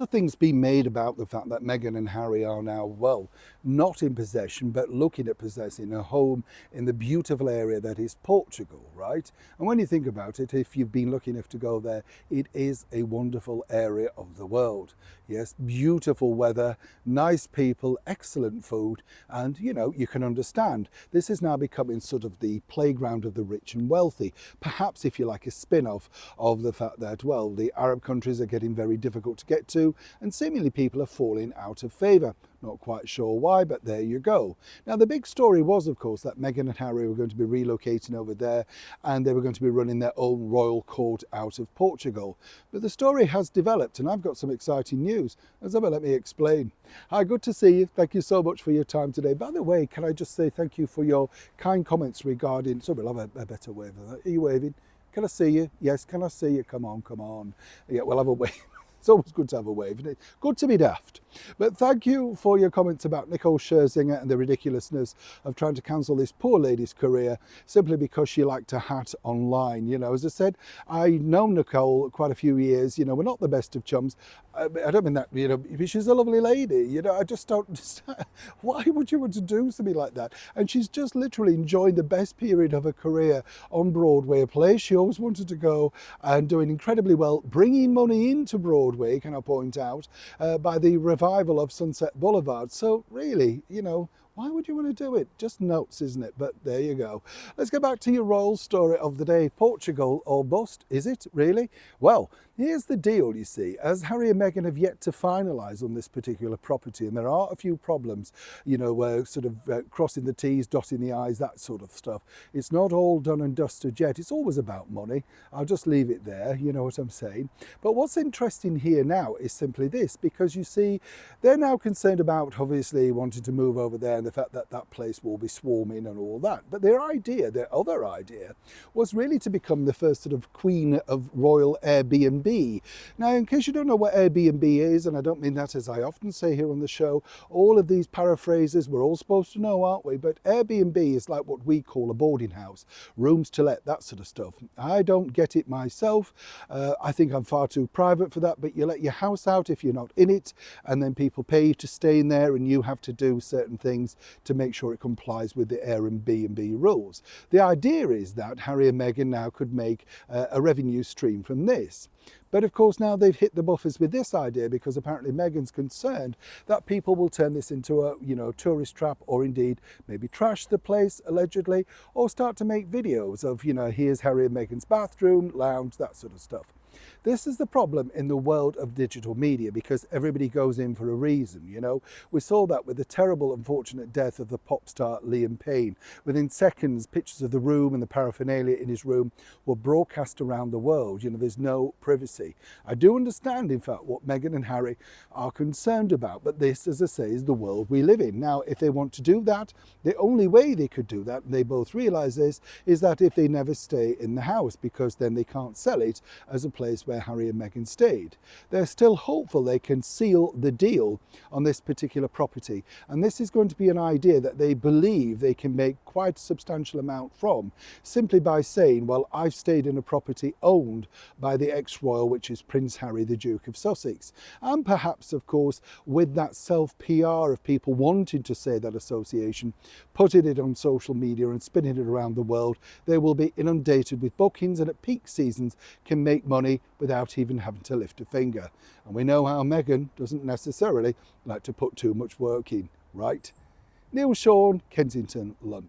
The things being made about the fact that Meghan and Harry are now, well, not in possession, but looking at possessing a home in the beautiful area that is Portugal, right? And when you think about it, if you've been lucky enough to go there, it is a wonderful area of the world. Yes, beautiful weather, nice people, excellent food, and you can understand this is now becoming sort of the playground of the rich and wealthy. Perhaps, if you like, a spin-off of the fact that, well, the Arab countries are getting very difficult to get to, and seemingly people are falling out of favour. Not quite sure why, but there you go. Now, the big story was, of course, that Meghan and Harry were going to be relocating over there and they were going to be running their own royal court out of Portugal. But the story has developed, and I've got some exciting news. Let me explain. Hi, good to see you. Thank you so much for your time today. By the way, can I just say thank you for your kind comments regarding... Sorry, we'll have a better wave than that. Are you waving? Can I see you? Yes, can I see you? Come on, come on. Yeah, we'll have a wave. It's always good to have a wave, isn't it? Good to be daft. But thank you for your comments about Nicole Scherzinger and the ridiculousness of trying to cancel this poor lady's career simply because she liked a hat online. As I said, I've known Nicole quite a few years. We're not the best of chums. I don't mean that, she's a lovely lady. I just don't understand. Why would you want to do something like that? And she's just literally enjoying the best period of her career on Broadway, a place she always wanted to go and doing incredibly well, bringing money into Broadway, can I point out, by the revival of Sunset Boulevard. So really, why would you want to do it? Just nuts, isn't it? But there you go. Let's get back to your royal story of the day. Portugal or bust, is it really? Well, here's the deal, you see. As Harry and Meghan have yet to finalise on this particular property, and there are a few problems, sort of crossing the T's, dotting the I's, that sort of stuff. It's not all done and dusted yet. It's always about money. I'll just leave it there, you know what I'm saying. But what's interesting here now is simply this, because you see, they're now concerned about obviously wanting to move over there and the fact that that place will be swarming and all that. But their other idea, was really to become the first sort of queen of royal Airbnb. Now, in case you don't know what Airbnb is, and I don't mean that as I often say here on the show, all of these paraphrases we're all supposed to know, aren't we? But Airbnb is like what we call a boarding house, rooms to let, that sort of stuff. I don't get it myself. I think I'm far too private for that, but you let your house out if you're not in it, and then people pay you to stay in there, and you have to do certain things to make sure it complies with the Airbnb rules. The idea is that Harry and Meghan now could make a revenue stream from this. But of course now they've hit the buffers with this idea, because apparently Meghan's concerned that people will turn this into a tourist trap, or indeed maybe trash the place allegedly, or start to make videos of here's Harry and Meghan's bathroom, lounge, that sort of stuff. This is the problem in the world of digital media, because everybody goes in for a reason. We saw that with the terrible, unfortunate death of the pop star Liam Payne. Within seconds, pictures of the room and the paraphernalia in his room were broadcast around the world. There's no privacy. I do understand, in fact, what Meghan and Harry are concerned about, but this, as I say, is the world we live in. Now, if they want to do that, the only way they could do that, and they both realise this, is that if they never stay in the house, because then they can't sell it as a place where Harry and Meghan stayed. They're still hopeful they can seal the deal on this particular property, and this is going to be an idea that they believe they can make quite a substantial amount from, simply by saying, well, I've stayed in a property owned by the ex-royal, which is Prince Harry, the Duke of Sussex. And perhaps, of course, with that self-PR of people wanting to say that association, putting it on social media and spinning it around the world, they will be inundated with bookings, and at peak seasons can make money without even having to lift a finger. And we know how Meghan doesn't necessarily like to put too much work in, right? Neil Sean, Kensington, London.